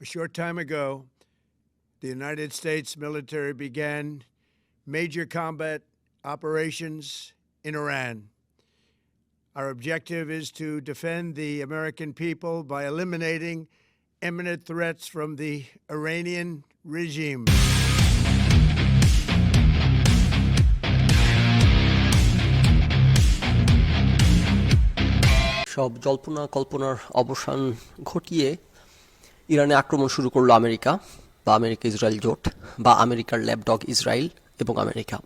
A short time ago, the United States military began major combat operations in Iran. Our objective is to defend the American people by eliminating imminent threats from the Iranian regime. সব জল্পনা কল্পনার অবসান ঘটিয়ে ইরানে আক্রমণ শুরু করলো America বা আমেরিকা ইসরায়েল জোট বা আমেরিকার ল্যাপডগ ইসরায়েল এবং আমেরিকা।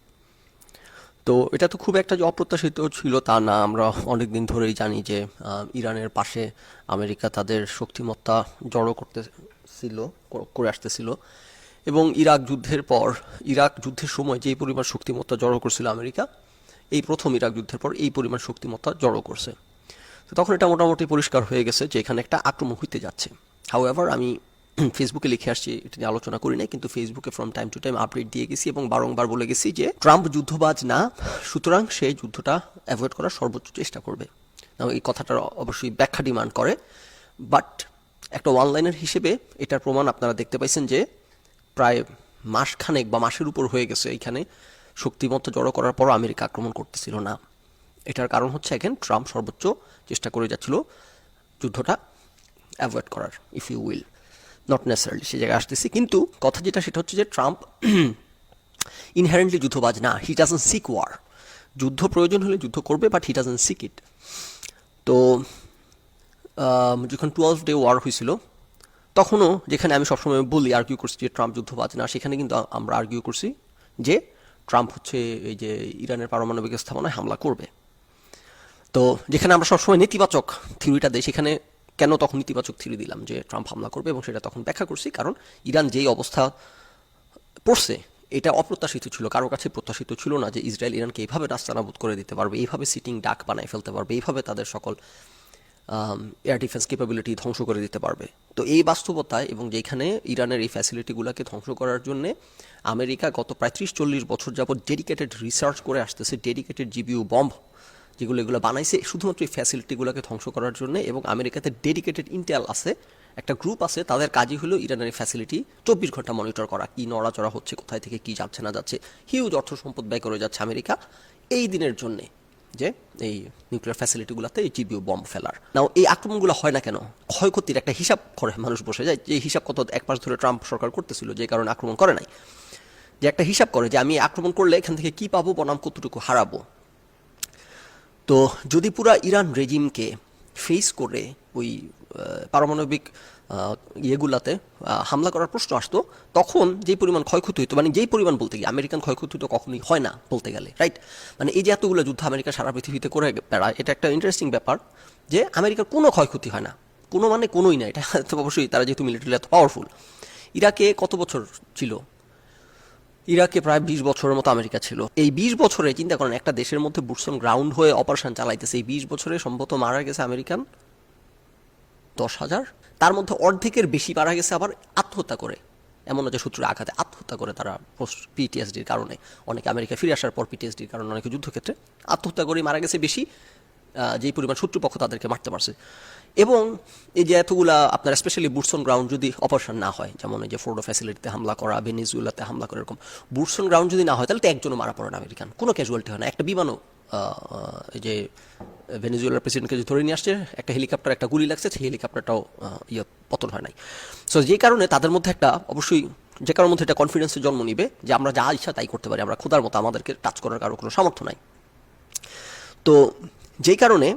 তো এটা তো খুব একটা যে অপ্রত্যাশিত ছিল তা না, আমরা অনেক দিন ধরেই জানি যে ইরানের পাশে আমেরিকা তাদের শক্তিমত্তা জড়ো করে আসতেছিল এবং ইরাক যুদ্ধের সময় যেই পরিমাণ শক্তিমত্তা জড়ো করছিল আমেরিকা, এই প্রথম ইরাক যুদ্ধের পর এই পরিমাণ শক্তিমত্তা জড়ো করছে। তো তখন এটা মোটামুটি পরিষ্কার হয়ে গেছে যে এখানে একটা আক্রমণ হইতে যাচ্ছে। হাউএভার আমি ফেসবুকে লিখে আসছি, এটা নিয়ে আলোচনা করি নাই, কিন্তু ফেসবুকে from time to time update দিয়ে গেছি এবং বারংবার বলে গেছি যে ট্রাম্প যুদ্ধবাজ না, সুতরাং সেই যুদ্ধটা অ্যাভয়েড করার সর্বোচ্চ চেষ্টা করবে। এই কথাটার অবশ্যই ব্যাখ্যা ডিমান্ড করে, বাট একটা ওয়ানলাইনার হিসেবে এটার প্রমাণ আপনারা দেখতে পাইছেন যে প্রায় মাসখানেক বা মাসের উপর হয়ে গেছে এইখানে শক্তিমত্তা জড়ো করার পরও আমেরিকা আক্রমণ করতেছিল না। এটার কারণ হচ্ছে এখন ট্রাম্প সর্বোচ্চ চেষ্টা করে যাচ্ছিল যুদ্ধটা অ্যাভয়েড করার, ইফ ইউ উইল, নট নেসারালি সে জায়গায় আসতেছি। কিন্তু কথা যেটা সেটা হচ্ছে যে ট্রাম্প ইনহারেন্টলি যুদ্ধবাজ না, হি ডাজন্ট সিক ওয়ার। যুদ্ধ প্রয়োজন হলে যুদ্ধ করবে, বাট হি ডাজন্ট সিক ইট। তো যখন 12 ডে ওয়ার হয়েছিল তখনও, যেখানে আমি সবসময় বলি আর্কিউ করছি যে ট্রাম্প যুদ্ধবাজ না, সেখানে কিন্তু আমরা আর্কিউ করছি যে ট্রাম্প হচ্ছে এই যে ইরানের পারমাণবিক স্থাপনায় হামলা করবে। তো যেখানে আমরা সবসময় নেতিবাচক থিওরিটা দিই, সেখানে কেন তখন নেতিবাচক থিওরি দিলাম যে ট্রাম্প হামলা করবে, এবং সেটা তখন ব্যাখ্যা করছি কারণ ইরান যেই অবস্থা পড়ছে এটা অপ্রত্যাশিত ছিল, কারো কাছে প্রত্যাশিত ছিল না যে ইসরায়েল ইরানকে এইভাবে নাস্তানাবুদ করে দিতে পারবে, এইভাবে সিটিং ডাক বানায় ফেলতে পারবে, এইভাবে তাদের সকল এয়ার ডিফেন্স ক্যাপাবিলিটি ধ্বংস করে দিতে পারবে। তো এই বাস্তবতায় এবং যেখানে ইরানের এই ফ্যাসিলিটিগুলোকে ধ্বংস করার জন্য আমেরিকা গত প্রায় 30-40 বছর যাবৎ ডেডিকেটেড রিসার্চ করে আসতেছে, ডেডিকেটেড জিবিইউ বম্ব যেগুলো বানাইছে শুধুমাত্র এই ফ্যাসিলিটিগুলোকে ধ্বংস করার জন্য। এবং আমেরিকাতে ডেডিকেটেড ইন্টেল আছে, একটা গ্রুপ আছে, তাদের কাজই হলো ইরানের ফ্যাসিলিটি 24 ঘন্টা মনিটর করা, কি নড়াচড়া হচ্ছে, কোথায় থেকে কি যাচ্ছে না যাচ্ছে। হিউজ অর্থ সম্পদ ব্যয় করে যাচ্ছে আমেরিকা এই দিনের জন্যে যে এই নিউক্লিয়ার ফ্যাসিলিটিগুলোতে এই জিবিইউ বম্ব ফেলার। নাও এই আক্রমণগুলো হয় না কেন? ক্ষয়ক্ষতির একটা হিসাব করে মানুষ বসে যায়, যে হিসাব কত 1 মাস ধরে ট্রাম্প সরকার করতেছিল, যে কারণে আক্রমণ করে নাই, যে একটা হিসাব করে যে আমি আক্রমণ করলে এখান থেকে কি পাবো বনাম কতটুকু হারাবো। তো যদি পুরা ইরান রেজিমকে ফেস করে ওই পারমাণবিক ইয়েগুলাতে হামলা করার প্রশ্ন আসতো, তখন যেই পরিমাণ ক্ষয়ক্ষতি হতো, মানে যেই পরিমাণ বলতে গিয়ে আমেরিকান ক্ষয়ক্ষতি তো কখনোই হয় না বলতে গেলে, রাইট? মানে এই যে এতগুলো যুদ্ধ আমেরিকা সারা পৃথিবীতে করে বেড়ায়, এটা একটা ইন্টারেস্টিং ব্যাপার যে আমেরিকার কোনো ক্ষয়ক্ষতি হয় না, কোনো মানে কোনোই না। এটা তো অবশ্যই তারা যেহেতু মিলিটারি এত পাওয়ারফুল। ইরাকে কত বছর ছিল? ইরাকে প্রায় 20 বছরের মতো আমেরিকা ছিল। এই 20 বছরে চিন্তা করেন, একটা দেশের মধ্যে বুটস অন গ্রাউন্ড হয়ে অপারেশন চালাইতেছে, এই 20 বছরে সম্ভবত মারা গেছে আমেরিকান 10,000, তার মধ্যে অর্ধেকের বেশি মারা গেছে আবার আত্মহত্যা করে। এমন না যে শত্রুর আঘাতে, আত্মহত্যা করে তারা পিটিএসডির কারণে। অনেকে আমেরিকা ফিরে আসার পর পিটিএসডির কারণে, অনেকে যুদ্ধক্ষেত্রে আত্মহত্যা করে মারা গেছে বেশি, যেই পরিমাণ শত্রুপক্ষ তাদেরকে মারতে পারছে। এবং এই যে এতগুলা আপনার স্পেশালি বুটস অন গ্রাউন্ড যদি অপারেশন না হয়, যেমন এই যে ফোর্ডো ফ্যাসিলিটিতে হামলা করা, ভেনেজুয়েলাতে হামলা করা, এরকম বুটস অন গ্রাউন্ড যদি না হয় তাহলে তো একজনও মারা পড়ে না আমেরিকান, কোনো ক্যাজুয়ালিটি হয় না। একটা বিমানও এই যে ভেনেজুয়েলার প্রেসিডেন্টকে যে ধরে নিয়ে আসছে, একটা হেলিকপ্টার একটা গুলি লাগছে, সেই হেলিকপ্টারটাও পতন হয় নাই। সো যে কারণে তাদের মধ্যে একটা অবশ্যই, যে কারোর মধ্যে একটা কনফিডেন্সের জন্ম নিবে যে আমরা যা ইচ্ছা তাই করতে পারি, আমরা খোদার মতো, আমাদেরকে টাচ করার কারো কোনো সামর্থ্য নাই। তো যেই কারণে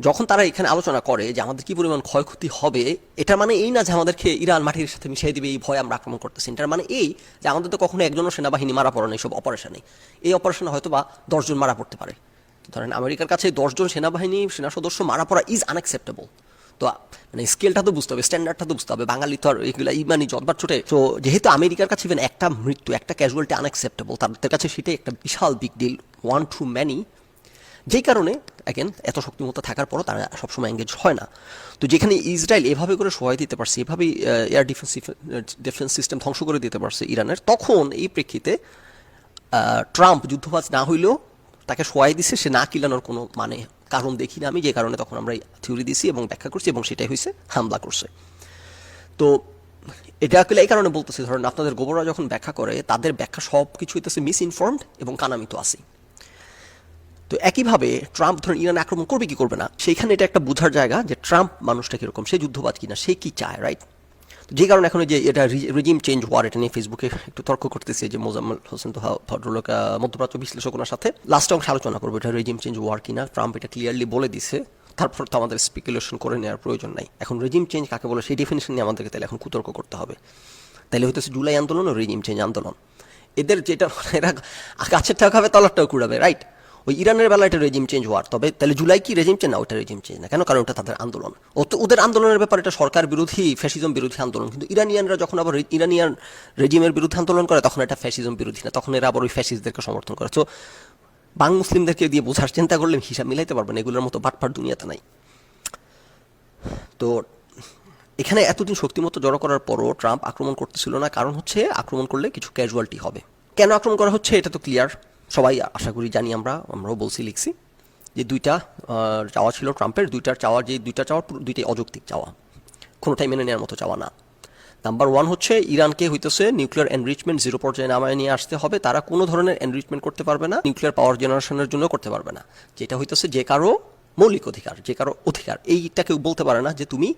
যখন তারা এখানে আলোচনা করে যে আমাদের কি পরিমাণ ক্ষয়ক্ষতি হবে, এটা মানে এই না যে আমাদেরকে ইরান মাটির সাথে মিশিয়ে দিবে এই ভয় আমরা আক্রমণ করতেছি। এটার মানে এই যে আমাদের তো কখনো একজনও সেনাবাহিনী মারা পড়ে না এইসব অপারেশনে। এই অপারেশনে হয়তো বা 10 জন মারা পড়তে পারে। ধরেন আমেরিকার কাছে 10 জন সেনা সদস্য মারা পড়া ইজ আনএক্সেপ্টেবল। তো মানে স্কেলটা তো বুঝতে হবে, স্ট্যান্ডার্ডটা তো বুঝতে হবে। বাঙালি তো আর এগুলো ইমানি জটবার ছোটে। তো যেহেতু আমেরিকার কাছে ইভেন একটা মৃত্যু, একটা ক্যাজুয়ালিটি আনএক্সেপ্টেবল, তাদের কাছে সেটাই একটা বিশাল big deal, one too many. যেই কারণে অ্যাগেন এত শক্তিমত্তা থাকার পরও তারা সবসময় এঙ্গেজ হয় না। তো যেখানে ইসরায়েল এভাবে করে সহায় দিতে পারছে, এভাবেই এয়ার ডিফেন্স সিস্টেম ধ্বংস করে দিতে পারছে ইরানের, তখন এই প্রেক্ষিতে ট্রাম্প যুদ্ধবাজ না হইলেও তাকে সহায় দিছে, সে না কিলানোর কোনো মানে কারণ দেখি না আমি, যে কারণে তখন আমরা থিওরি দিছি এবং ব্যাখ্যা করছি, এবং সেটাই হয়েছে হামলা করছে। তো এটা আসলে এই কারণে বলতেছি, ধরেন আপনাদের গোবররা যখন ব্যাখ্যা করে তাদের ব্যাখ্যা সব কিছু হইতেছে মিস ইনফর্মড এবং কানামিত আসি। তো একইভাবে ট্রাম্প ধরেন ইরান আক্রমণ করবে কি করবে না, সেইখানে এটা একটা বোঝার জায়গা যে ট্রাম্প মানুষটা কীরকম, সে যুদ্ধবাজ কিনা, সে কি চায়, রাইট? যে কারণে এখন যে এটা রেজিম চেঞ্জ হওয়ার, এটা নিয়ে ফেসবুকে একটু তর্ক করতেছে যে মোজাম্মেল হোসেন তো ভদ্রলোক মধ্যপ্রাচ্য বিশ্লেষকনার সাথে লাস্ট অংশে আলোচনা করবো এটা রেজিম চেঞ্জ হওয়ার কিনা। ট্রাম্প এটা ক্লিয়ারলি বলে দিছে, তারপর তো আমাদের স্পেকুলেশন করে নেওয়ার প্রয়োজন নাই। এখন রেজিম চেঞ্জ কাকে বলে সেই ডেফিনেশন নিয়ে আমাদেরকে তাহলে এখন কুতর্ক করতে হবে। তাহলে হইতেছে জুলাই আন্দোলন ও রেজিম চেঞ্জ আন্দোলন, এদের যেটা এরা গাছের টাকা খাবে তলারটাও কুড়াবে, রাইট? ওই ইরানের বেলা এটা রেজিম চেঞ্জ হওয়ার, তবে তাহলে জুলাই কি রেজিম চেঞ্জ না, ওটা রেজিম চেঞ্জ না কেন? কারণ ওটা তাদের আন্দোলন, ওদের আন্দোলনের ব্যাপারে এটা সরকার বিরোধী ফ্যাসিজম বিরোধী আন্দোলন। কিন্তু ইরানিয়ানরা যখন আবার ইরানিয়ান রেজিমের বিরুদ্ধে আন্দোলন করে তখন এটা ফ্যাসিজম বিরোধী না, তখন এরা আবার ওই ফ্যাসিস্টদেরকে সমর্থন করে। তো বাং মুসলিমদেরকে দিয়ে বোঝার চিন্তা করলে হিসাব মিলাইতে পারবেন, এগুলোর মতো বাটপাট দুনিয়াতে নাই। তো এখানে এতদিন শক্তিমতো জড়ো করার পরও ট্রাম্প আক্রমণ করতেছিল না, কারণ হচ্ছে আক্রমণ করলে কিছু ক্যাজুয়ালিটি হবে। কেন আক্রমণ করা হচ্ছে এটা তো ক্লিয়ার, সবাই আশা করি জানি, আমরাও বলছি লিখছি যে দুইটা চাওয়া ছিল ট্রাম্পের। দুইটার দুইটাই অযৌক্তিক চাওয়া, কোনোটাই মেনে নেওয়ার মতো চাওয়া না। নাম্বার ওয়ান হচ্ছে ইরানকে হইতেছে নিউক্লিয়ার এনরিচমেন্ট 0 পর্যায়ে নামায় নিয়ে আসতে হবে। তারা কোনো ধরনের এনরিচমেন্ট করতে পারবে না, নিউক্লিয়ার পাওয়ার জেনারেশনের জন্য করতে পারবে না, যেটা হইতেছে যে কারো মৌলিক অধিকার, যে কারো অধিকার। এইটা কেউ বলতে পারে না যে তুমি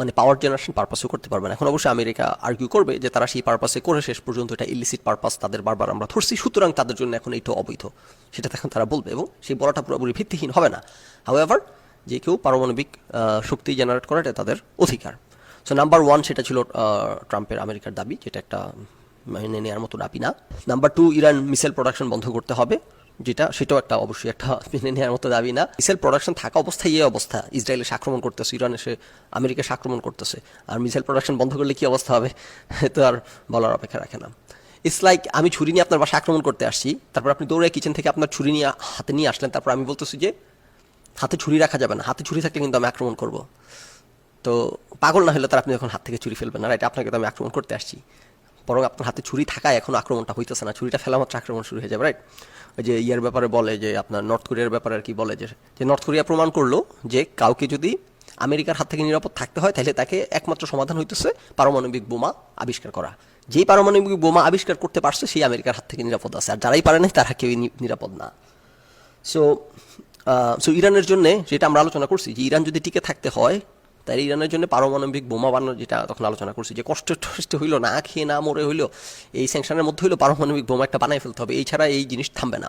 মানে পাওয়ার জেনারেশন পারপাসেও করতে পারবে না। এখন অবশ্যই আমেরিকা আর্গুই করবে যে তারা সেই পারপাসে করে, শেষ পর্যন্ত এটা ইলিসিট পারপাস তাদের বারবার আমরা ধরছি, সুতরাং তাদের জন্য এখন এইটা অবৈধ, সেটা এখন তারা বলবে, এবং সেই বলাটা পুরোপুরি ভিত্তিহীন হবে না। হাউএভার যে কেউ পারমাণবিক শক্তি জেনারেট করা এটা তাদের অধিকার। সো নাম্বার ওয়ান সেটা ছিল ট্রাম্পের আমেরিকার দাবি, যেটা একটা মেনে নেওয়ার মতো দাবি না। Number two, Iran missile production বন্ধ করতে হবে, যেটা সেটাও একটা অবশ্যই একটা মেনে নেওয়ার মতো দাবি না। মিসাইল প্রোডাকশন থাকা অবস্থায় এই অবস্থা, ইসরায়েল এসে আক্রমণ করতেছে, ইরান এসে আমেরিকা এসে আক্রমণ করতেছে, আর মিসাইল প্রোডাকশন বন্ধ করলে কি অবস্থা হবে তো আর বলার অপেক্ষা রাখে না। ইটস লাইক আমি ছুরি নিয়ে আপনার বাসায় আক্রমণ করতে আসছি, তারপর আপনি দৌড়ে কিচেন থেকে আপনার ছুরি নিয়ে হাতে নিয়ে আসলেন, তারপর আমি বলতেছি যে হাতে ছুরি রাখা যাবে না, হাতে ছুরি থাকলে কিন্তু আমি আক্রমণ করব। তো পাগল না হলে তার আপনি এখন হাত থেকে ছুরি ফেলবেন না, রাইট? আপনাকে তো আমি আক্রমণ করতে আসছি, বরং আপনার হাতে ছুরি থাকায় এখন আক্রমণটা হইতেছে না, ছুরিটা ফেলা মাত্র আক্রমণ শুরু হয়ে যাবে, রাইট? ওই যে ইয়ার ব্যাপারে বলে যে আপনার নর্থ কোরিয়ার ব্যাপারে আর কি বলে যে নর্থ কোরিয়া প্রমাণ করলো যে কাউকে যদি আমেরিকার হাত থেকে নিরাপদ থাকতে হয় তাহলে তাকে একমাত্র সমাধান হইতেছে পারমাণবিক বোমা আবিষ্কার করা। যেই পারমাণবিক বোমা আবিষ্কার করতে পারছে সেই আমেরিকার হাত থেকে নিরাপদ আছে, আর যারাই পারে নাই তারা কেউই নিরাপদ না। সো ইরানের জন্য যেটা আমরা আলোচনা করছি যে ইরান যদি টিকে থাকতে হয় তাই ইরানের জন্য পারমাণবিক বোমা বানানো, যেটা তখন আলোচনা করছি যে কষ্ট হইলো, না খেয়ে না মরে হইলো, এই স্যাংশনের মধ্যে হইলো পারমাণবিক বোমা একটা বানাই ফেলতে হবে, এই ছাড়া এই জিনিস থামবে না।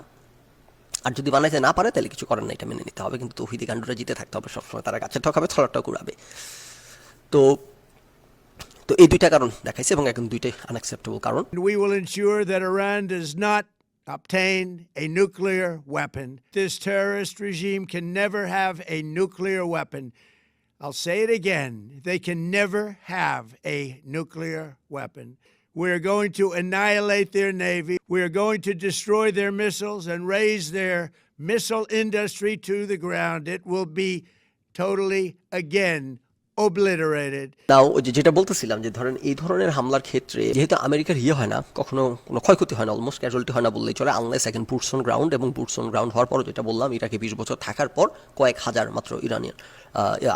আর যদি বানাইতে না পারে তাহলে কিছু করেন না, এটা মেনে নিতে হবে, কিন্তু তৌহিদি গান্ডুরা জিতে থাকতে হবে সবসময়, তারা গাছের ঠকাবে থলারটাও কুড়াবে। তো তো এই দুইটা কারণ দেখাইছে এবং এখন দুইটাই আনঅ্যাকসেপ্টেবল কারণ। We will ensure that Iran does not obtain a nuclear weapon. This terrorist regime can never have a nuclear weapon. I'll say it again. They can never have a nuclear weapon. We're going to annihilate their navy. We're going to destroy their missiles and raise their missile industry to the ground. It will be totally, again, obliterated. তাও যেটা বলতেছিলাম যে ধরেন এই ধরনের হামলার ক্ষেত্রে যেহেতু আমেরিকার হয় না, কখনো কোনো ক্ষয়ক্ষতি হয় না, অলমোস্ট ক্যাজুয়ালিটি হয় না বললেই চলে, আনলেস এখন বুটস অন গ্রাউন্ড, এবং বুটস অন গ্রাউন্ড হওয়ার পর যেটা বললাম ইরাকে 20 বছর থাকার পর কয়েক হাজার মাত্র ইরানিয়ান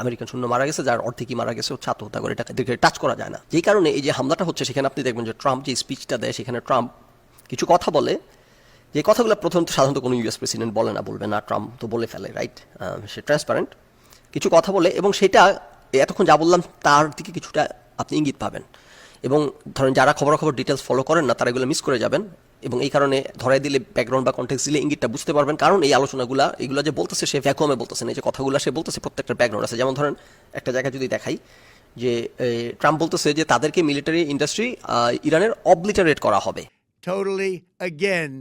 আমেরিকান সৈন্য মারা গেছে, যার অর্ধেকই মারা গেছে হচ্ছে আত্মহত্যা করে, এটাকে টাচ করা যায় না। যেই কারণে এই যে হামলাটা হচ্ছে সেখানে আপনি দেখবেন যে ট্রাম্প যে স্পিচটা দেয় সেখানে ট্রাম্প কিছু কথা বলে, যে কথাগুলো প্রথমত সাধারণত কোনো ইউএস প্রেসিডেন্ট বলবে না, ট্রাম্প তো বলে ফেলে, রাইট? সে ট্রান্সপারেন্ট, কিছু কথা বলে এবং সেটা এতক্ষণ যা বললাম তার দিকে কিছুটা আপনি ইঙ্গিত পাবেন, এবং ধরেন যারা খবরাখবর ডিটেলস ফলো করেন না তারা এগুলো মিস করে যাবেন, এবং এই কারণে ধরাই দিলে ব্যাকগ্রাউন্ড বা কনটেক্সট দিলে ইঙ্গিতটা বুঝতে পারবেন। কারণ এই আলোচনাগুলো এগুলো যে বলতেছে সে ভ্যাকুয়ামে বলতেছে না, এই যে কথাগুলো সে বলতেছে প্রত্যেকটা ব্যাকগ্রাউন্ড আছে। যেমন ধরেন একটা জায়গায় যদি দেখাই যে ট্রাম্প বলতেছে যে তাদেরকে মিলিটারি ইন্ডাস্ট্রি ইরানের অবলিটারেট করা হবে, Totally, again,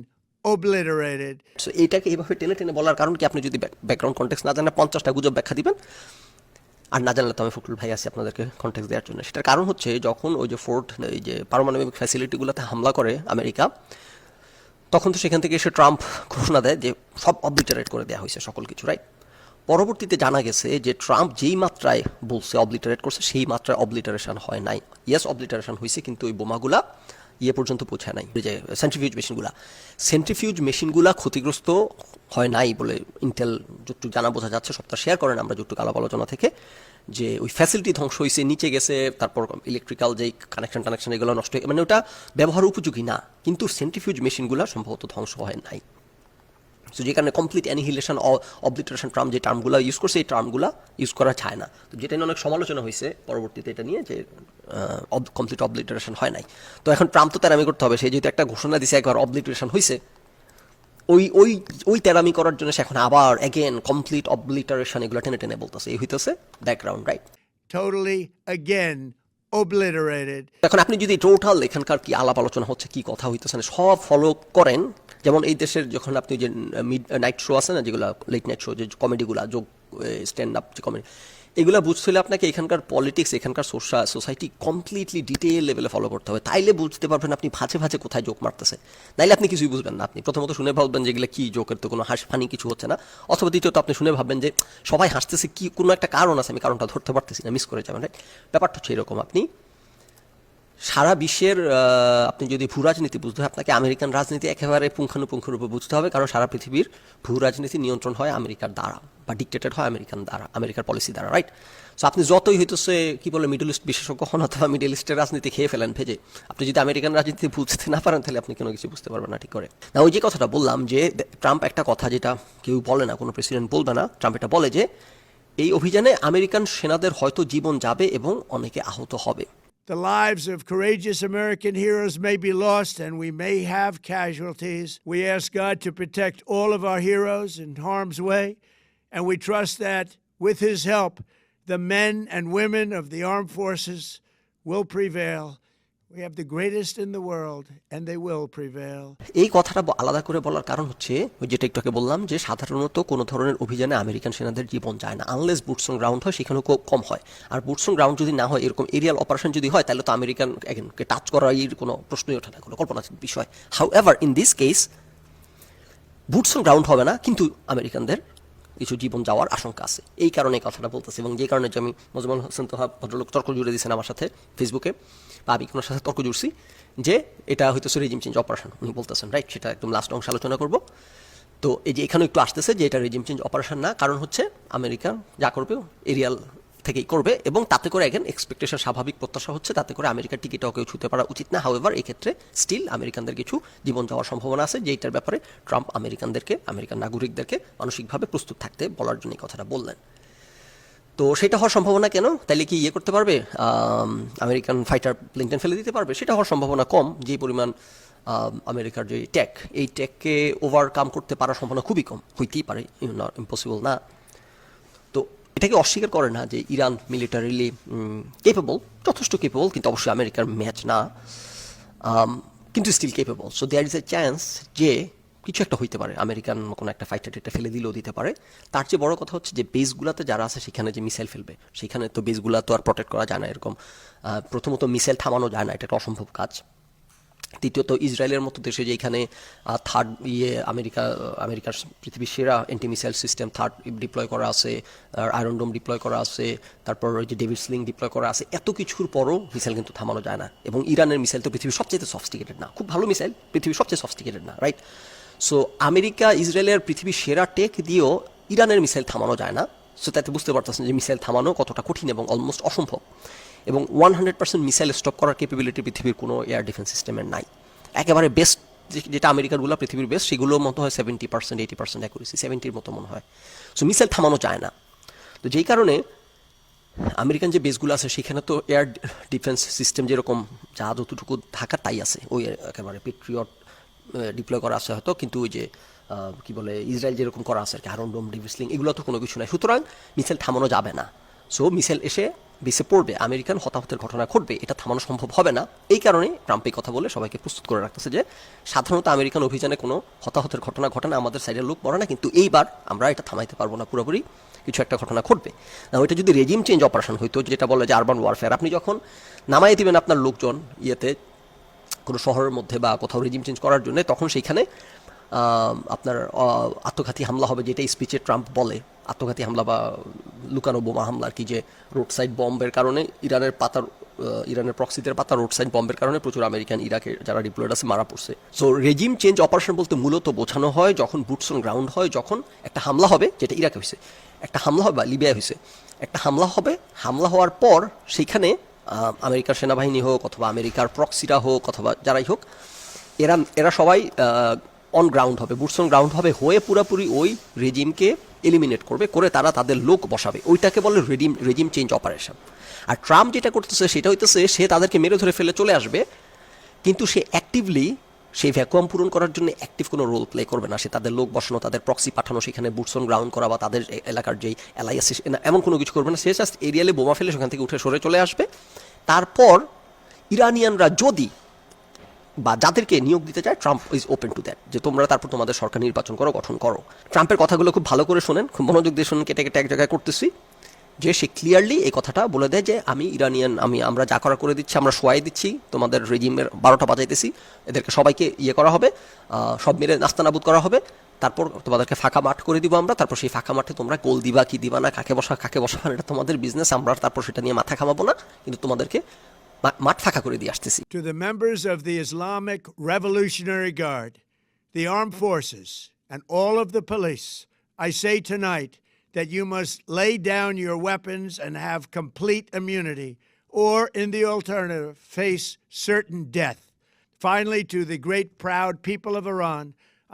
obliterated. সো এইটাকে এইভাবে টেনে টেনে বলার কারণ কি, আপনি যদি ব্যাকগ্রাউন্ড কনটেক্সট না জানেন 50টা গুজব ব্যাখ্যা দিবেন, আর না জানলে তো আমি ফখরুল ভাই আছি আপনাদেরকে কনটেক্সট দেওয়ার জন্য। সেটার কারণ হচ্ছে যখন ওই যে ফোর্ট এই যে পারমাণবিক ফ্যাসিলিটিগুলোতে হামলা করে আমেরিকা, তখন তো সেখান থেকে এসে ট্রাম্প ঘোষণা দেয় যে সব অবলিটারেট করে দেওয়া হয়েছে সকল কিছু, রাইট? পরবর্তীতে জানা গেছে যে ট্রাম্প যেই মাত্রায় বলছে অবলিটারেট করছে সেই মাত্রায় অবলিটারেশন হয় নাই। ইয়েস, অবলিটারেশন হয়েছে, কিন্তু ওই বোমাগুলা পর্যন্ত পৌঁছায় নাই। যে সেন্ট্রিফিউজ মেশিনগুলা ক্ষতিগ্রস্ত হয় নাই বলে ইন্টেল যতটুকু জানা বোঝা যাচ্ছে, সবটা শেয়ার করেন আমরা যতটুকু আলাপ আলোচনা থেকে, যে ওই ফ্যাসিলিটি ধ্বংস হয়েছে, নিচে গেছে, তারপর ইলেকট্রিক্যাল যেই কানেকশন এগুলো নষ্ট হয়ে, মানে ওটা ব্যবহার উপযোগী না, কিন্তু সেন্ট্রিফিউজ মেশিনগুলো সম্ভবত ধ্বংস হয় নাই। সো যে কারণে কমপ্লিট অ্যানিহিলেশন, অবলিটারেশন টার্ম যে টার্মগুলো ইউজ করছে, এই টার্মগুলো ইউজ করা যায় না। তো যেটা নিয়ে অনেক সমালোচনা হয়েছে পরবর্তীতে এটা নিয়ে, যে কমপ্লিট অবলিটারেশন হয় নাই। তো এখন ট্রাম্প তো তেরামি করতে হবে, সে যেহেতু একটা ঘোষণা দিছে একবার অবলিটারেশন হয়েছে, ওই ওই ওই তেরামি করার জন্য সে এখন আবার অ্যাগেন কমপ্লিট অবলিটারেশন এগুলো টেনে টেনে বলতেছে। এই হইতেছে background, right? Totally, again, obliterated. এখন আপনি যদি টোটাল এখানকার কি আলাপ আলোচনা হচ্ছে, কি কথা হইতেছে না, সব ফলো করেন, যেমন এই দেশের যখন আপনি যে মিড নাইট শো আছে না, যেগুলো লেট নাইট শো, যে কমেডিগুলো, যোগ স্ট্যান্ড আপ যে কমেডি, এগুলো বুঝতে হলে আপনাকে এখানকার পলিটিক্স, এখানকার সোসাইটি কমপ্লিটলি ডিটেল লেভেলে ফলো করতে হবে, তাইলে বুঝতে পারবেন আপনি ভাঁজে ভাঁজে কোথায় জোক মারতেছে। নাইলে আপনি কিছুই বুঝবেন না। আপনি প্রথমত শুনে ভাববেন যে এগুলো কি জোকের, তো কোনো ফানি কিছু হচ্ছে না, অথবা দ্বিতীয়ত আপনি শুনে ভাববেন যে সবাই হাসতেছে, কি কোনো একটা কারণ আছে, আমি কারণটা ধরতে পারতেছি না, মিস করে যাবেন, রাইট? ব্যাপারটা হচ্ছে এরকম। আপনি সারা বিশ্বের আপনি যদি ভূ রাজনীতি বুঝতে হয়, আপনাকে আমেরিকান রাজনীতি একেবারে পুঙ্খানুপুঙ্খরূপে বুঝতে হবে, কারণ সারা পৃথিবীর ভূ রাজনীতি নিয়ন্ত্রণ হয় আমেরিকার দ্বারা, বা ডিক্টেটেড হয় আমেরিকান দ্বারা, আমেরিকার পলিসি দ্বারা, রাইট? সো আপনি যতই হইতেছে কি বলে মিডল ইস্ট বিশেষজ্ঞ হন, অথবা মিডল ইস্টের রাজনীতি খেয়ে ফেলেন ভেজে, আপনি যদি আমেরিকান রাজনীতি বুঝতে না পারেন, তাহলে আপনি কোনো কিছু বুঝতে পারবেন না ঠিক করে। না, ওই যে কথাটা বললাম যে ট্রাম্প একটা কথা যেটা কেউ বলে না, কোনো প্রেসিডেন্ট বলবে না, ট্রাম্প এটা বলে যে এই অভিযানে আমেরিকান সেনাদের হয়তো জীবন যাবে এবং অনেকে আহত হবে। The lives of courageous American heroes may be lost and we may have casualties. We ask God to protect all of our heroes in harm's way, and we trust that with His help, the men and women of the armed forces will prevail. We have the greatest in the world, and they will prevail. এই কথাটা আলাদা করে বলার কারণ হচ্ছে ওই যেটা একটু আগে বললাম, যে সাধারণত কোনো ধরনের অভিযানে আমেরিকান সেনাদের জীবন যায় না, আনলেস বুটস অন গ্রাউন্ড হয়, সেখানেও কম হয়। আর বুটস অন গ্রাউন্ড যদি না হয়, এরকম এরিয়াল অপারেশন যদি হয়, তাহলে তো আমেরিকানকে টাচ করার কোনো প্রশ্নই ওঠে না, কোনো কল্পনাতীত বিষয়। How ever in this case boots on ground হবে না, কিন্তু আমেরিকানদের কিছু জীবন যাওয়ার আশঙ্কা আছে, এই কারণে এই কথাটা বলতেছি। এবং যে কারণে যে আমি মজমুল হোসেন তো ভদ্রলোক তর্ক জুড়ে দিয়েছেন আমার সাথে ফেসবুকে, বা আমি ওনার সাথে তর্ক জুড়ছি, যে এটা হইতেছে রেজিম চেঞ্জ অপারেশন, উনি বলতেছেন, রাইট? সেটা একদম লাস্ট অংশ আলোচনা করবো। তো এই যে এখানে একটু আসতেছে যে এটা রেজিম চেঞ্জ অপারেশন না, কারণ হচ্ছে আমেরিকা যা করবে এরিয়াল থেকেই করবে, এবং তাতে করে এখন এক্সপেকটেশন, স্বাভাবিক প্রত্যাশা হচ্ছে তাতে করে আমেরিকার টিকিটও কেউ ছুতে পারা উচিত না। হাউএভার এই ক্ষেত্রে স্টিল আমেরিকানদের কিছু জীবন যাওয়ার সম্ভাবনা আছে, যেটার ব্যাপারে ট্রাম্প আমেরিকান নাগরিকদেরকে মানসিকভাবে প্রস্তুত থাকতে বলার জন্য এই কথাটা বললেন। তো সেটা হওয়ার সম্ভাবনা কেন? তাইলে কি করতে পারবে আমেরিকান ফাইটার প্লেন ফেলে দিতে পারবে? সেটা হওয়ার সম্ভাবনা কম। যে পরিমাণ আমেরিকার যে এই টেককে ওভারকাম করতে পারার সম্ভাবনা খুবই কম, হইতেই পারে, ইম্পসিবল না। তো এটাকে অস্বীকার করে না যে ইরান মিলিটারিলি কেপেবল, যথেষ্ট কেপেবল, কিন্তু অবশ্যই আমেরিকার ম্যাচ না, কিন্তু still capable. So there is a chance যে কিছু একটা হইতে পারে, আমেরিকান কোনো একটা ফাইটার টেটা ফেলে দিলেও দিতে পারে। তার চেয়ে বড় কথা হচ্ছে যে বেসগুলোতে যারা আছে সেখানে যে মিসাইল ফেলবে, সেখানে তো বেসগুলো তো আর প্রোটেক্ট করা যায় না এরকম। প্রথমত মিসাইল থামানো যায় না, এটা একটা অসম্ভব কাজ। দ্বিতীয়ত ইসরায়েলের মতো দেশে যেখানে থার্ড আমেরিকার পৃথিবীর সেরা anti missile system third deploy করা আছে, আয়রন ডোম ডিপ্লয় করা আছে, তারপর ওই যে ডেভিড স্লিং ডিপ্লয় করা আছে, এত কিছুর পরও মিসাইল কিন্তু থামানো যায় না। এবং ইরানের মিসাইল তো পৃথিবীর সবচেয়ে সফিস্টিকেটেড না, খুব ভালো মিসাইল, পৃথিবীর সবচেয়ে সফিস্টিকেটেড না, রাইট? সো আমেরিকা ইসরায়েলের পৃথিবীর সেরা টেক দিয়েও ইরানের মিসাইল থামানো যায় না। সো তাতে বুঝতে পারতেছেন যে মিসাইল থামানো কতটা কঠিন এবং অলমোস্ট অসম্ভব। এবং 100% মিসাইল স্টপ করার ক্যাপাবিলিটি পৃথিবীর কোনো এয়ার ডিফেন্স সিস্টেমের নাই। একেবারে বেস্ট যেটা আমেরিকারগুলো পৃথিবীর বেস্ট, সেগুলোর মতো হয় 70%, 80% অ্যাকুরেসি, 70-র মতো মনে হয়। সো মিসাইল থামানো যায় না। তো যেই কারণে আমেরিকান যে বেসগুলো আছে সেখানে তো এয়ার ডিফেন্স সিস্টেম যেরকম যা যতটুকু থাকার তাই আছে, ওই একেবারে পেট্রিয়ট ডিপ্লয় করা আছে হয়তো, কিন্তু ওই যে কি বলে ইসরায়েল যেরকম করা আছে আর কি, আয়রন ডোম, ডেভিড স্লিং, এগুলো তো কোনো কিছু নাই। সুতরাং মিসাইল থামানো যাবে না। সো মিসাইল এসে বেসে পড়বে, আমেরিকান হতাহতের ঘটনা ঘটবে, এটা থামানো সম্ভব হবে না। এই কারণে ট্রাম্প এই কথা বলে সবাইকে প্রস্তুত করে রাখতেছে যে সাধারণত আমেরিকান অভিযানে কোনো হতাহতের ঘটনা ঘটে না, আমাদের সাইডের লোক মরে না, কিন্তু এইবার আমরা এটা থামাইতে পারবো না, পুরোপুরি কিছু একটা ঘটনা ঘটবে। না, ওইটা যদি রেজিম চেঞ্জ অপারেশন হইতো, যেটা বলে যে আরবান ওয়ারফেয়ার, আপনি যখন নামাই দিবেন আপনার লোকজন ইয়েতে কোনো শহরের মধ্যে বা কোথাও রেজিম চেঞ্জ করার জন্য, তখন সেইখানে আপনার আত্মঘাতী হামলা হবে, যেটা স্পিচে ট্রাম্প বলে আত্মঘাতী হামলা বা লুকানো বোমা হামলা আর কি, যে রোড সাইড বম্বের কারণে ইরানের প্রক্সিদের পাতা রোড সাইড বম্বের কারণে প্রচুর আমেরিকান ইরাকে যারা ডিপ্লয়েড আছে মারা পড়ছে। সো রেজিম চেঞ্জ অপারেশন বলতে মূলত বোঝানো হয় যখন বুটস অন গ্রাউন্ড হয়, যখন একটা হামলা হবে, যেটা ইরাকে হয়েছে, একটা হামলা হবে বা লিবিয়ায় হয়েছে, একটা হামলা হবে, হামলা হওয়ার পর সেইখানে আমেরিকার সেনাবাহিনী হোক অথবা আমেরিকার প্রক্সিরা হোক অথবা যারাই হোক, এরা এরা সবাই অন গ্রাউন্ড হবে, বুটস অন গ্রাউন্ড হবে, হয়ে পুরোপুরি ওই রেজিমকে এলিমিনেট করবে, করে তারা তাদের লোক বসাবে। ওইটাকে বলে রেজিম চেঞ্জ অপারেশন। আর ট্রাম্প যেটা করতেছে সেটা হইতেছে সে তাদেরকে মেরে ধরে ফেলে চলে আসবে, কিন্তু সে অ্যাক্টিভলি সেই ভ্যাকুয়াম পূরণ করার জন্য অ্যাক্টিভ কোনো রোল প্লে করবে না। সে তাদের লোক বসানো, তাদের প্রক্সি পাঠানো, সেখানে বুটস অন গ্রাউন্ড করা বা তাদের এলাকার যেই এলআইএস এমন কোনো কিছু করবে না। সে জাস্ট এরিয়ালে বোমা ফেলে সেখান থেকে উঠে সরে চলে আসবে। তারপর ইরানিয়ানরা যদি বা যাদেরকে নিয়োগ দিতে চায়, Trump is open to that, যে তোমরা তারপর তোমাদের সরকার নির্বাচন করো, গঠন করো। ট্রাম্পের কথাগুলো খুব ভালো করে শোনেন, খুব মনোযোগ দিয়ে শোনেন, কেটে কেটে এক জায়গায় করতেছি, যে সে ক্লিয়ারলি এই কথাটা বলে দেয় যে আমরা যা করা করে দিচ্ছি, আমরা শোয়াই দিচ্ছি, তোমাদের রেজিমের 12টা বাজাইতেছি, এদেরকে সবাইকে করা হবে, সব মেরে নাস্তানাবুদ করা হবে, তারপর তোমাদেরকে ফাঁকা মাঠ করে দিব আমরা, তারপর সেই ফাঁকা মাঠে তোমরা গোল দিবা কি দিবা না, কাকে বসাবা এটা তোমাদের বিজনেস, আমরা তারপর সেটা নিয়ে মাথা ঘামাবো না, কিন্তু তোমাদেরকে মাঠ ফাঁকা করে দিয়ে আসতেছি। To the members of the Islamic Revolutionary Guard, the armed forces, and all of the police, I say tonight that you must lay down your weapons and have complete immunity, or, in the alternative, face certain death. Finally, to the great proud people of Iran,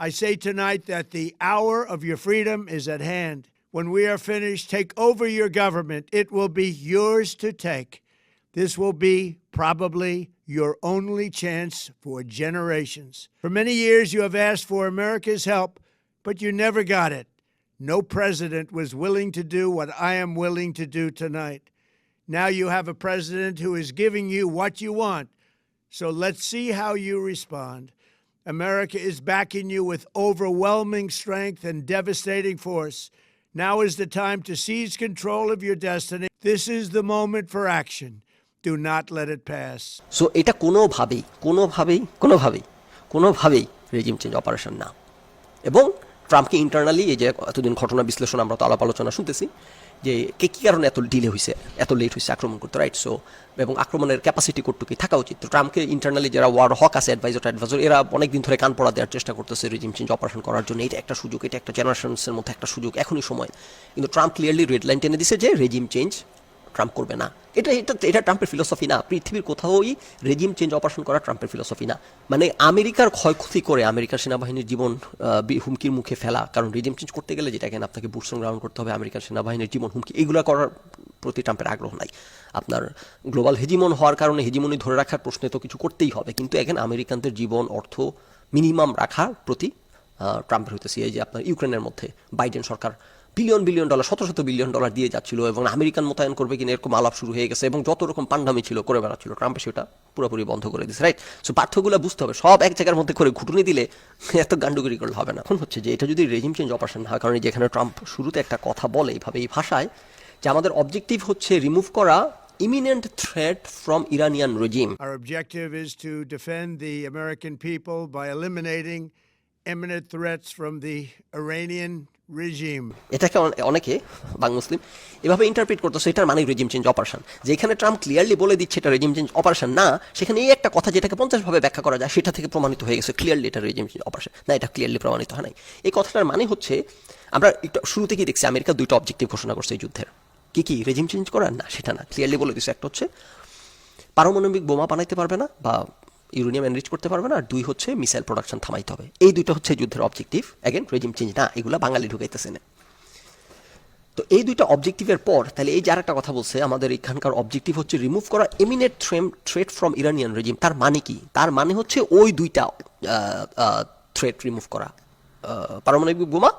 I say tonight that the hour of your freedom is at hand. When we are finished, take over your government. It will be yours to take. This will be probably your only chance for generations. For many years, you have asked for America's help, but you never got it. No president was willing to do what I am willing to do tonight. Now you have a president who is giving you what you want. So let's see how you respond. America is backing you with overwhelming strength and devastating force. Now is the time to seize control of your destiny. This is the moment for action. Do not let it pass. So এটা কোনোভাবেই regime change operation না। এবং ট্রাম্পকে internally এই যে এতদিন ঘটনা বিশ্লেষণ আমরা তো আলাপ আলোচনা শুনতেছি যে কী কারণে এত ডিলে হয়েছে, এত লেট হয়েছে আক্রমণ করতে, রাইট? সো এবং আক্রমণের ক্যাপাসিটি কতটুকু থাকা উচিত। তো ট্রাম্পকে ইন্টারনালি যারা ওয়ার হক আছে, অ্যাডভাইজর, এরা অনেক দিন ধরে কান পড়া দেওয়ার চেষ্টা করতেছে রেজিম চেঞ্জ অপারেশন করার জন্য। এটা একটা সুযোগ, এটা একটা জেনারেশনসের মধ্যে একটা সুযোগ, এখনই সময়। কিন্তু ট্রাম্প ক্লিয়ারলি রেড লাইন টেনে দিছে যে রেজিম চেঞ্জ ট্রাম্প করবে না। এটা ট্রাম্পের ফিলোসফি না। পৃথিবীর কোথাওই রেজিম চেঞ্জ অপারেশন করা ট্রাম্পের ফিলোসফি না। মানে আমেরিকার ক্ষয়ক্ষতি করে আমেরিকার সেনাবাহিনীর জীবন হুমকির মুখে ফেলা, কারণ রেজিম চেঞ্জ করতে গেলে যেটা কেন আপনাকে বুটস অন গ্রাউন্ড করতে হবে, আমেরিকার সেনাবাহিনীর জীবন হুমকি, এগুলো করার প্রতি ট্রাম্পের আগ্রহ নাই। আপনার গ্লোবাল হেজিমন হওয়ার কারণে হেজিমনি ধরে রাখার প্রশ্নে তো কিছু করতেই হবে, কিন্তু এখন আমেরিকানদের জীবন অর্থ মিনিমাম রাখার প্রতি ট্রাম্পের হইতেছে। এই যে আপনার ইউক্রেনের মধ্যে বাইডেন সরকার বিলিয়ন ডলার, শত বিলিয়ন ডলার দিয়ে যাচ্ছিল এবং আমেরিকান মোতায়েন করবে কিনা এরকম আলাপ শুরু হয়ে গেছে এবং যত রকম পান্ডামি ছিল করে বেড়াচ্ছিল, ট্রাম্পে সেটা পুরোপুরি বন্ধ করে দিচ্ছে, রাইট? সো পার্থক্যগুলো বুঝতে হবে। সব এক জায়গার মধ্যে করে ঘুটুনি দিলে এত গান্ডুগিরি করলে হবে না। এখন হচ্ছে যে এটা যদি রেজিম চেঞ্জ অপারেশন হয়, কারণ যেখানে ট্রাম্প শুরুতে একটা কথা বলে এইভাবে, এই ভাষায়, যে আমাদের অবজেক্টিভ হচ্ছে রিমুভ করা imminent threat from Iranian regime. Our objective is to defend the American people by eliminating imminent threats from the Iranian regime. এটাকে অনেকে মুসলিম এভাবে ইন্টারপ্রিট করতেছে, এটার মানে রেজিম চেঞ্জ অপারেশন। যেখানে ট্রাম্প ক্লিয়ারলি বলে দিচ্ছে এটা রেজিম চেঞ্জ অপারেশন না, সেখানে এই একটা কথা যেটাকে 50 ভাবে ব্যাখ্যা করা যায় সেটা থেকে প্রমাণিত হয়ে গেছে ক্লিয়ারলি এটা রেজিম চেঞ্জ অপারেশন না। এটা ক্লিয়ারলি প্রমাণিত হয় নাই। এই কথাটার মানে হচ্ছে, আমরা একটু শুরু থেকেই দেখছি আমেরিকা দুইটা অবজেক্টিভ ঘোষণা করছে এই যুদ্ধের। কি রেজিম চেঞ্জ করার? না, সেটা না, ক্লিয়ারলি বলে দিচ্ছে। একটা হচ্ছে পারমাণবিক বোমা বানাইতে পারবে না বা ইউরেনিয়াম এনরিচ করতে পারবে না, আর দুই হচ্ছে মিসাইল প্রোডাকশন থামাইতে হবে। এই দুইটা হচ্ছে যুদ্ধের অবজেক্টিভ। অ্যাগেন রেজিম চেঞ্জ না, এগুলা বাঙালি ঢুকাইতেছে না। তো এই দুইটা অবজেক্টিভের পর তাহলে এই যে আরেকটা কথা বলছে, আমাদের এখানকার অবজেক্টিভ হচ্ছে রিমুভ করা immediate threat from Iranian regime. তার মানে কি? তার মানে হচ্ছে ওই দুইটা থ্রেট রিমুভ করা, পারমাণবিক বোমা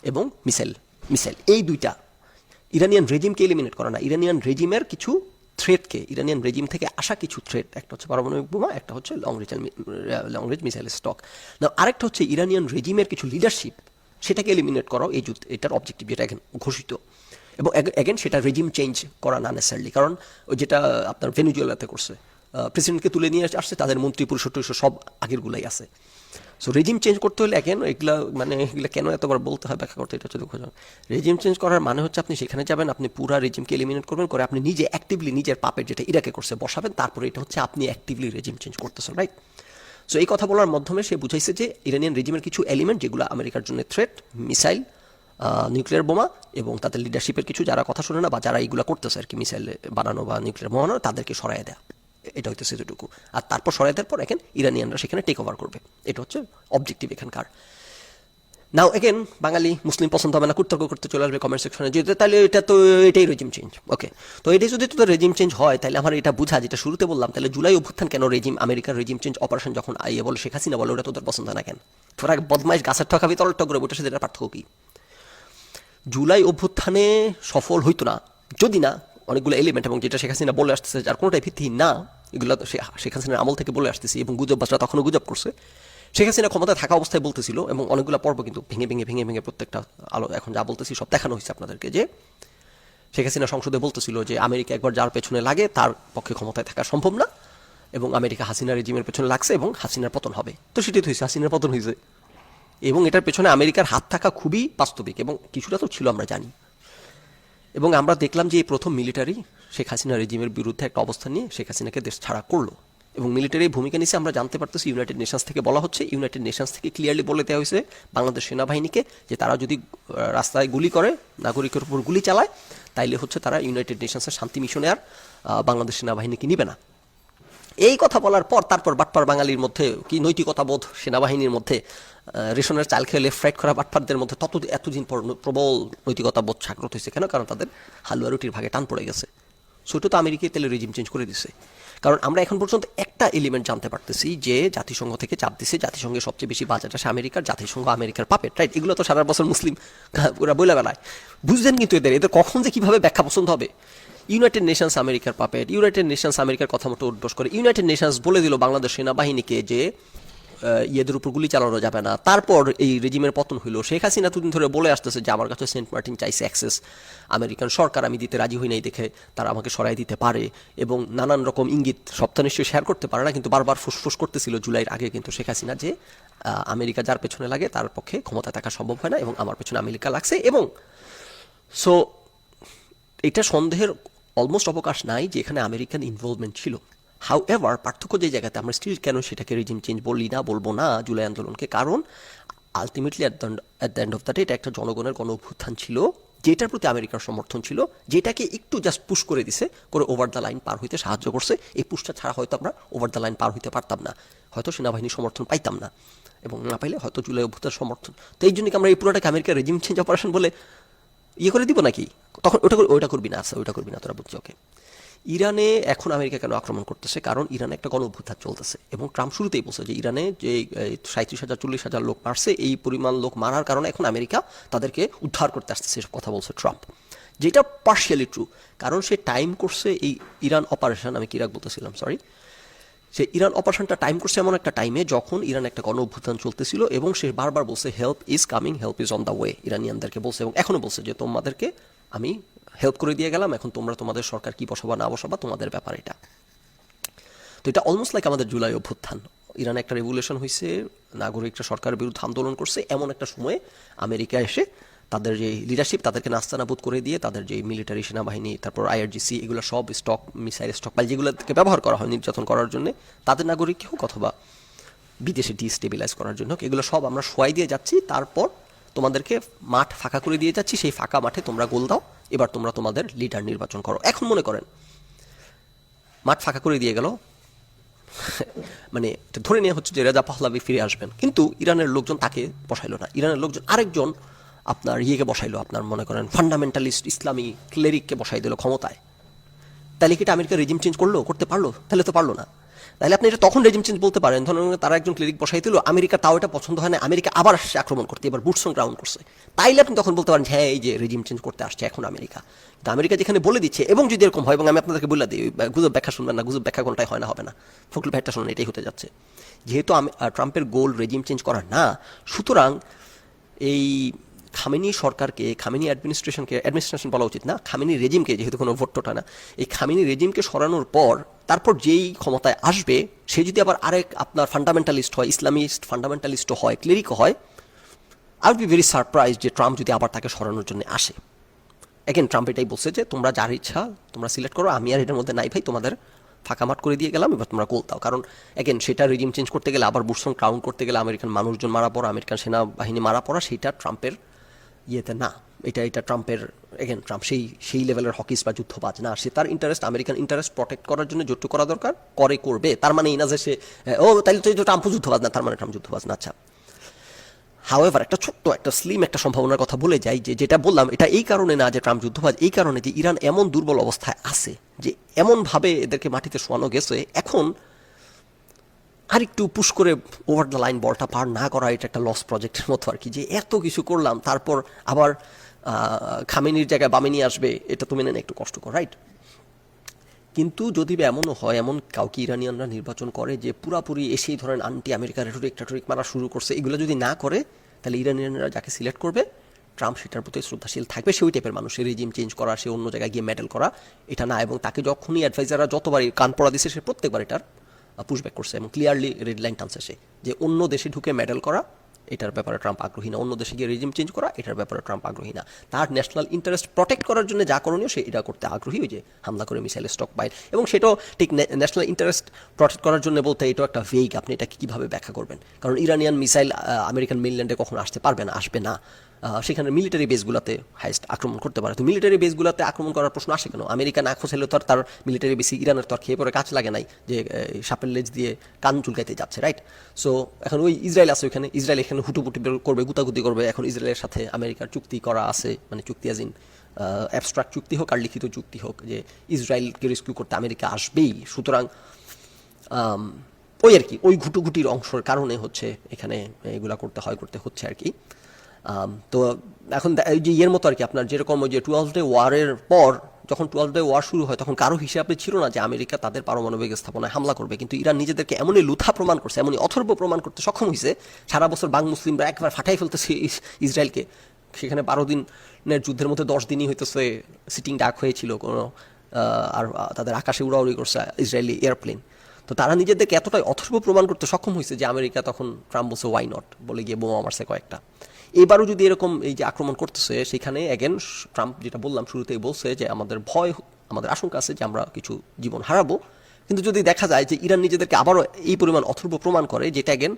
এবং মিসাইল। এই দুইটা ইরানিয়ান রেজিমকে এলিমিনেট করা না, ইরানিয়ান রেজিমের কিছু থ্রেটকে, ইরানিয়ান রেজিম থেকে আসা কিছু থ্রেট, একটা হচ্ছে পারমাণবিক বোমা, একটা হচ্ছে লং রেঞ্জ মিসাইল স্টক, না আরেকটা হচ্ছে ইরানিয়ান রেজিমের কিছু লিডারশিপ, সেটাকে এলিমিনেট করাও এই যুদ্ধ, এটার অবজেক্টিভ, যেটা এখন ঘোষিত। এবং অ্যাগেন সেটা রেজিম চেঞ্জ করা না নেসারলি, কারণ যেটা আপনার ভেনেজুয়েলাতে করছে, প্রেসিডেন্টকে তুলে নিয়ে আসছে, তাদের মন্ত্রী পরিষদ সব আগেরগুলাই আছে। সো রেজিম চেঞ্জ করতে হলে এখন এগুলো কেন এতবার বলতে হয় ব্যাখ্যা করতে, এটা হচ্ছে দুঃখজনক। রেজিম চেঞ্জ করার মানে হচ্ছে আপনি সেখানে যাবেন, আপনি পুরো রেজিমকে এলিমিনেট করবেন, করে আপনি নিজে অ্যাক্টিভলি নিজের পাপের যেটা ইরাকে করছে বসাবেন, তারপরে এটা হচ্ছে আপনি অ্যাক্টিভলি রেজিম চেঞ্জ করতেছেন, রাইট? সো এই কথা বলার মাধ্যমে সে বুঝাইছে যে ইরানিয়ান রেজিমের কিছু এলিমেন্ট যেগুলো আমেরিকার জন্য থ্রেট, মিসাইল, নিউক্লিয়ার বোমা এবং তাদের লিডারশিপের কিছু যারা কথা শোনে না বা যারা এইগুলো করতেছে আর কি মিসাইল বানানো বা নিউক্লিয়ার বোমা বানানো তাদেরকে সরাই দেয়া, এটা হইতেছে যেটুকু। আর তারপর সরাই দেওয়ার পর এখন ইরানিয়ানরা সেখানে টেক ওভার করবে, এটা হচ্ছে অবজেক্টিভ এখানকার। নাও এগেন বাঙালি মুসলিম পছন্দ হবে না, কুতর্ক করতে চলে আসবে কমেন্ট সেকশনে যে তাহলে এটা তো এটাই রেজিম চেঞ্জ। ওকে, তো এটাই যদি তো রেজিম চেঞ্জ হয় তাহলে আমার এটা বুঝা, যেটা শুরুতে বললাম, তাহলে জুলাই অভ্যুত্থান কেন রেজিম, আমেরিকার রেজিম চেঞ্জ অপারেশন যখন আইয়ে বলে শেখ হাসিনা বলে ওটা তোদের পছন্দ না কেন? তোরা বদমাইশ গাছের ঠকাবি তরল টক করে ওটার সাথে এটা পার্থক্য কি? জুলাই অভ্যুত্থানে সফল হইতো না যদি না অনেকগুলো এলিমেন্ট, এবং যেটা শেখ হাসিনা বলে আসতেছে যার কোনোটাই ভিত্তিহীন না, এগুলো তো শেখ হাসিনার আমল থেকে বলে আসতেছি এবং গুজববাজরা তখনও গুজব করছে। শেখ হাসিনা ক্ষমতায় থাকা অবস্থায় বলতেছিল এবং অনেকগুলো পর্ব কিন্তু ভেঙে ভেঙে ভেঙে ভেঙে প্রত্যেকটা আলো এখন যা বলতেছি সব দেখানো হয়েছে আপনাদেরকে, যে শেখ হাসিনা সংসদে বলতেছিল যে আমেরিকা একবার যার পেছনে লাগে তার পক্ষে ক্ষমতায় থাকা সম্ভব না, এবং আমেরিকা হাসিনা রেজিমের পেছনে লাগছে এবং হাসিনার পতন হবে। তো সেটাই তো হয়েছে, হাসিনার পতন হয়েছে, এবং এটার পেছনে আমেরিকার হাত থাকা খুবই বাস্তবিক এবং কিছুটা তো ছিল আমরা জানি। এবং আমরা দেখলাম যে এই প্রথম মিলিটারি শেখ হাসিনা রেজিমের বিরুদ্ধে একটা অবস্থান নিয়ে শেখ হাসিনাকে দেশ ছাড়া করলো, এবং মিলিটারি ভূমিকা নিচ্ছে আমরা জানতে পারতেছি। ইউনাইটেড নেশনস থেকে বলা হচ্ছে, ইউনাইটেড নেশনস থেকে ক্লিয়ারলি বলে দেওয়া হয়েছে বাংলাদেশ সেনাবাহিনীকে যে তারা যদি রাস্তায় গুলি করে, নাগরিকের উপর গুলি চালায়, তাইলে হচ্ছে তারা ইউনাইটেড নেশনসের শান্তি মিশনে আর বাংলাদেশ সেনাবাহিনীকে নিবে না। এই কথা বলার পর তারপর বাটপার বাঙালির মধ্যে কি নৈতিকতা বোধ, সেনাবাহিনীর মধ্যে রেশনের চাল খেয়ে লেফট রাইট করা বাটপারদের মধ্যে এতদিন পর প্রবল নৈতিকতা বোধ জাগ্রত হয়েছে কেন? কারণ তাদের হালুয়া রুটির ভাগে টান পড়ে গেছে। সেটা তো আমেরিকায় তেলে রেজিম চেঞ্জ করে দিছে। কারণ আমরা এখন পর্যন্ত একটা এলিমেন্ট জানতে পারতেছি যে জাতিসংঘ থেকে চাপ দিছে, জাতিসংঘের সবচেয়ে বেশি বাজেট আসে আমেরিকার, জাতিসংঘ আমেরিকার পাপেট, রাইট? এগুলো তো সারা বছর মুসলিম ওরা বইলা বেলায় বুঝছেন, কিন্তু এদের কখন যে কীভাবে ব্যাখ্যা পছন্দ হবে। ইউনাইটেড নেশনস আমেরিকার পাপেট, ইউনাইটেড নেশনস আমেরিকার কথা মতো উদ্বোস করে, ইউনাইটেড নেশনস বলে দিল বাংলাদেশ সেনাবাহিনীকে যে ইয়েদের উপর গুলি চালানো যাবে না। তারপর এই রেজিমের পতন হইল। শেখ হাসিনা এতদিন ধরে বলে আসতেছে যে আমার কাছে সেন্ট মার্টিন চাইছে অ্যাক্সেস, আমেরিকান সরকার আমি দিতে রাজি হই নাই দেখে তারা আমাকে সরাই দিতে পারে, এবং নানান রকম ইঙ্গিত সপ্তাহ নিশ্চয়ই শেয়ার করতে পারে না, কিন্তু বারবার ফুসফুস করতেছিল জুলাইয়ের আগে কিন্তু শেখ হাসিনা যে আমেরিকা যার পেছনে লাগে তার পক্ষে ক্ষমতায় থাকা সম্ভব হয় না, এবং আমার পেছনে আমেরিকা লাগছে। এবং সো এটা সন্দেহের অলমোস্ট অবকাশ নাই যে এখানে আমেরিকান ইনভলভমেন্ট ছিল। হাউ এভার পার্থক্য যে জায়গাতে আমরা স্টিল কেন সেটাকে রেজিম চেঞ্জ বলবো না জুলাই আন্দোলনকে, কারণ ultimately at the end of the day এটা একটা জনগণের গণ অভ্যুত্থান ছিল যেটার প্রতি আমেরিকার সমর্থন ছিল, যেটাকে একটু জাস্ট পুশ করে দিছে, করে ওভার দ্য লাইন পার হইতে সাহায্য করছে। এই পুশটা ছাড়া হয়তো আমরা ওভার দ্য লাইন পার হইতে পারতাম না, হয়তো সেনাবাহিনীর সমর্থন পাইতাম না, এবং না পাইলে হয়তো জুলাই অভ্যুত্থান সমর্থন। তো এই জন্য কি আমরা এই পুরোটাকে আমেরিকার রেজিম চেঞ্জ অপারেশন বলে ইয়ে করে দিব নাকি? তখন ওটা করবি না, আচ্ছা ওইটা করবি না তোরা, বুঝছি। ওকে, ইরানে এখন আমেরিকা কেন আক্রমণ করতেছে? কারণ ইরানে একটা গণ অভ্যুত্থান চলতেছে, এবং ট্রাম্প শুরুতেই বলছে যে ইরানে যে 37,000-40,000 লোক মারছে, এই পরিমাণ লোক মারার কারণে এখন আমেরিকা তাদেরকে উদ্ধার করতে আসতেছে, এসব কথা বলছে ট্রাম্প, যেটা পার্শিয়ালি ট্রু। কারণ সে টাইম করছে এই ইরান অপারেশন, আমি ইরাক বলতেছিলাম, সরি, সে ইরান অপারেশনটা টাইম করছে এমন একটা টাইমে যখন ইরান একটা গণ অভ্যুত্থান চলতেছিল, এবং সে বারবার বলছে help is coming, help is on the way, ইরানিয়ানদেরকে বলছে, এবং এখনও বলছে যে তোমাদেরকে আমি হেল্প করে দিয়ে গেলাম, এখন তোমরা তোমাদের সরকার কি বসাবা না বসাবা তোমাদের ব্যাপার এটা। তো এটা অলমোস্ট লাইক আমাদের জুলাই অভ্যুত্থান। ইরানে একটা রেভলিউশন হয়েছে, নাগরিকরা সরকারের বিরুদ্ধে আন্দোলন করছে, এমন একটা সময়ে আমেরিকা এসে তাদের যে লিডারশিপ তাদেরকে নাস্তানাবুদ করে দিয়ে তাদের যে মিলিটারি সেনাবাহিনী, তারপর আইআরজিসি, এগুলো সব স্টক মিসাইল স্টক পাইল যেগুলোকে ব্যবহার করা হয় নির্যাতন করার জন্য তাদের নাগরিককে হোক অথবা বিদেশে ডিস্টেবিলাইজ করার জন্য, এগুলো সব আমরা শোয়াই দিয়ে যাচ্ছি, তারপর তোমাদেরকে মাঠ ফাঁকা করে দিয়ে যাচ্ছি, সেই ফাঁকা মাঠে তোমরা গোল দাও, এবার তোমরা তোমাদের লিডার নির্বাচন করো। এখন মনে করেন মাঠ ফাঁকা করে দিয়ে গেল, মানে ধরে নেওয়া হচ্ছে যে রেজা পাহলাভি ফিরে আসবেন, কিন্তু ইরানের লোকজন তাকে বসাইলো না, ইরানের লোকজন আরেকজন আপনার ইয়েকে বসাইলো, আপনার মনে করেন ফান্ডামেন্টালিস্ট ইসলামী ক্লেরিককে বসাই দিল ক্ষমতায়। তাহলে কি এটা আমেরিকা রেজিম চেঞ্জ করতে পারলো? তাহলে তো পারলো না। তাহলে আপনি এটা তখন রেজিম চেঞ্জ বলতে পারেন, ধরুন তারা একজন ক্লিনিক বসাই দিল, আমেরিকা তাও এটা পছন্দ হয় না, আমেরিকা আবার আসছে আক্রমণ করতে, এবার বুটস অন গ্রাউন্ড করছে, তাইলে আপনি তখন বলতে পারেন হ্যাঁ এই যে রেজিম চেঞ্জ করতে আসছে এখন আমেরিকা। কিন্তু আমেরিকা যেখানে বলে দিচ্ছে, এবং যদি এরকম হয়, এবং আমি আপনাদেরকে বলে দিই, গুজব ব্যাখ্যা শুনবেন না, গুজব ব্যাখ্যা কোনটাই হয় না, হবে না, ফখরুল ভাইটা শুনুন, এটাই হতে যাচ্ছে। যেহেতু ট্রাম্পের গোল রেজিম চেঞ্জ করার না, সুতরাং এই খামেনি সরকারকে, খামেনি অ্যাডমিনিস্ট্রেশন বলা উচিত না, খামেনি রেজিমকে, যেহেতু কোনো ভোটটা না, এই খামেনি রেজিমকে সরানোর পর তারপর যেই ক্ষমতায় আসবে সে যদি আবার আরেক আপনার ফান্ডামেন্টালিস্ট হয়, ইসলামিস্ট ফান্ডামেন্টালিস্টও হয়, ক্লেরিকও হয়, I will be very surprise যে ট্রাম্প যদি আবার তাকে সরানোর জন্য আসে। এগেন ট্রাম্প এটাই বলছে যে তোমরা যার ইচ্ছা তোমরা সিলেক্ট করো, আমি আর এটার মধ্যে নাই ভাই, তোমাদের ফাঁকা মাঠ করে দিয়ে গেলাম, এবার তোমরা গোল দাও। কারণ এগেন সেটা রেজিম চেঞ্জ করতে গেলে, আবার বুটস অন গ্রাউন্ড করতে গেলে আমেরিকান মানুষজন মারা পড়া, আমেরিকান সেনাবাহিনী মারা পড়া, সেইটা ট্রাম্পের ইয়েতে না। এটা ট্রাম্পের ট্রাম্প সেই লেভেলের হকিস বা যুদ্ধবাজ না। সে তার ইন্টারেস্ট, আমেরিকান ইন্টারেস্ট প্রটেক্ট করার জন্য যতটুকু করা দরকার করবে। তার মানে এই না যে সে তাইলে তো ট্রাম্পও যুদ্ধবাজ না, তার মানে ট্রাম্প যুদ্ধবাজ না। আচ্ছা, হাওয়েভার একটা ছোট্ট একটা স্লিম একটা সম্ভাবনার কথা বলে যাই, যেটা বললাম এটা এই কারণে না যে ট্রাম্প যুদ্ধবাজ, এই কারণে যে ইরান এমন দুর্বল অবস্থায় আছে যে এমনভাবে এদেরকে মাটিতে শোয়ানো গেছে, এখন আর একটু পুশ করে ওভার দ্য লাইন বলটা পার না করা এটা একটা লস প্রজেক্টের মতো আর কি। যে এত কিছু করলাম, তারপর আবার খামেনির জায়গায় বামেনি আসবে, এটা তো মেনে নেয় একটু কষ্টকর, রাইট? কিন্তু যদি এমনও হয়, এমন কাউকে ইরানিয়ানরা নির্বাচন করে যে পুরাপুরি এসেই ধরেন আন্টি আমেরিকা রেটরিক মারা শুরু করছে, এগুলো যদি না করে, তাহলে ইরানিয়ানরা যাকে সিলেক্ট করবে ট্রাম্প সেটার প্রতি শ্রদ্ধাশীল থাকবে। সে ওই টাইপের মানুষ, সে রেজিম চেঞ্জ করা, সে অন্য জায়গায় গিয়ে মেডেল করা এটা না। এবং তাকে যখনই অ্যাডভাইজাররা যতবারই কান পড়া দিচ্ছে, সে প্রত্যেকবার এটার পুশব্যাক করছে এবং ক্লিয়ারলি রেড লাইন টানছে সে, যে অন্য দেশে ঢুকে মেডেল করা এটার ব্যাপারে ট্রাম্প আগ্রহী না, অন্য দেশে গিয়ে রেজিম চেঞ্জ করা এটার ব্যাপারে ট্রাম্প আগ্রহী না। তার ন্যাশনাল ইন্টারেস্ট প্রটেক্ট করার জন্য যা করণীয় সে এটা করতে আগ্রহী, ওই যে হামলা করে মিসাইল স্টক বাইর। এবং সেটাও ঠিক ন্যাশনাল ইন্টারেস্ট প্রটেক্ট করার জন্য বলতে এটাও একটা ভেগ, আপনি এটাকে কীভাবে ব্যাখ্যা করবেন? কারণ ইরানিয়ান মিসাইল আমেরিকান মেইনল্যান্ডে কখনো আসতে পারবে না, আসবে না। সেখানে মিলিটারি বেসগুলোতে হাইস্ট আক্রমণ করতে পারে। তো মিলিটারি বেসগুলোতে আক্রমণ করার প্রশ্ন আসে কেন? আমেরিকা না খোঁচাইলে তো আর তার মিলিটারি বেসি ইরানের তো আর খেয়ে পরে কাজ লাগে নাই যে সাপের লেজ দিয়ে কান চুলকাইতে যাচ্ছে, রাইট? সো এখন ওই ইসরায়েল আছে ওইখানে, ইসরায়েল এখানে হুটুপুটি করবে, গুতাগুতি করবে। এখন ইসরায়েলের সাথে আমেরিকার চুক্তি করা আছে, মানে চুক্তি আজিন অ্যাবস্ট্রাক্ট চুক্তি হোক আর লিখিত চুক্তি হোক, যে ইসরায়েলকে রেস্কিউ করতে আমেরিকা আসবেই। সুতরাং ওই আর কি, ওই ঘুটুঘুটির অংশের কারণে হচ্ছে এখানে এগুলা করতে হচ্ছে আর কি। তো এখন এই যে ইয়ের মতো আর কি, আপনার যেরকম ওই যে 12 ডে ওয়ারের পর, যখন 12 ডে ওয়ার শুরু হয়, তখন কারো হিসাবে ছিল না যে আমেরিকা তাদের পারমাণবিক স্থাপনায় হামলা করবে। কিন্তু ইরান নিজেদেরকে এমনই লুথা প্রমাণ করছে, এমনই অথর্ব প্রমাণ করতে সক্ষম হয়েছে, সারা বছর বাং মুসলিমরা একবার ফাটাই ফেলতেছে ইসরায়েলকে। সেখানে 12 দিনের যুদ্ধের মধ্যে 10 দিনই হইতেছে সিটিং ডাক হয়েছিল কোনো, আর তাদের আকাশে উড়াউড়ি করছে ইসরায়েলি এয়ারপ্লেন। তো তারা নিজেদেরকে এতটাই অথর্ব প্রমাণ করতে সক্ষম হয়েছে যে আমেরিকা তখন ট্রাম্প বলছে ওয়াই নট, বলে গিয়ে বোমা মারছে কয়েকটা। এবারও যদি এরকম এই যে আক্রমণ করতেছে, সেখানে অ্যাগেন ট্রাম্প যেটা বললাম শুরুতেই বলছে যে আমাদের আমাদের আশঙ্কা আছে যে আমরা কিছু জীবন হারাবো। কিন্তু যদি দেখা যায় যে ইরান নিজেদেরকে আবারও এই পরিমাণ অথর্ব প্রমাণ করে, যেটা অ্যাগেন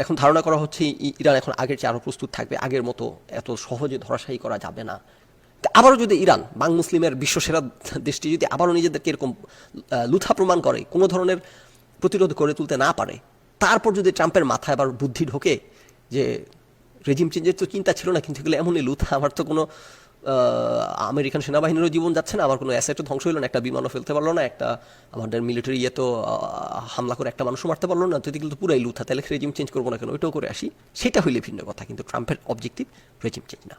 এখন ধারণা করা হচ্ছে ইরান এখন আগের চেয়ে আরও প্রস্তুত থাকবে, আগের মতো এত সহজে ধরাশায়ী করা যাবে না। আবারও যদি ইরান বাং মুসলিমের বিশ্বসেরা দেশটি যদি আবারও নিজেদেরকে এরকম লুথা প্রমাণ করে, কোনো ধরনের প্রতিরোধ করে তুলতে না পারে, তারপর যদি ট্রাম্পের মাথায় আবার বুদ্ধি ঢোকে যে রেজিম চেঞ্জের তো চিন্তা ছিল না, কিন্তু এগুলো এমনই লুথা, আমার তো কোনো আমেরিকান সেনাবাহিনীরও জীবন যাচ্ছে না, আমার কোনো অ্যাসেটও ধ্বংস হলো না, একটা বিমানও ফেলতে পারলো না, একটা আমাদের মিলিটারি তো হামলা করে একটা মানুষও মারতে পারলো না, যদি কিন্তু পুরাই লুথা, তাহলে রেজিম চেঞ্জ করবো না কেন, ওইটাও করে আসি, সেটা হইলে ভিন্ন কথা। কিন্তু ট্রাম্পের অবজেক্টিভ রেজিম চেঞ্জ না।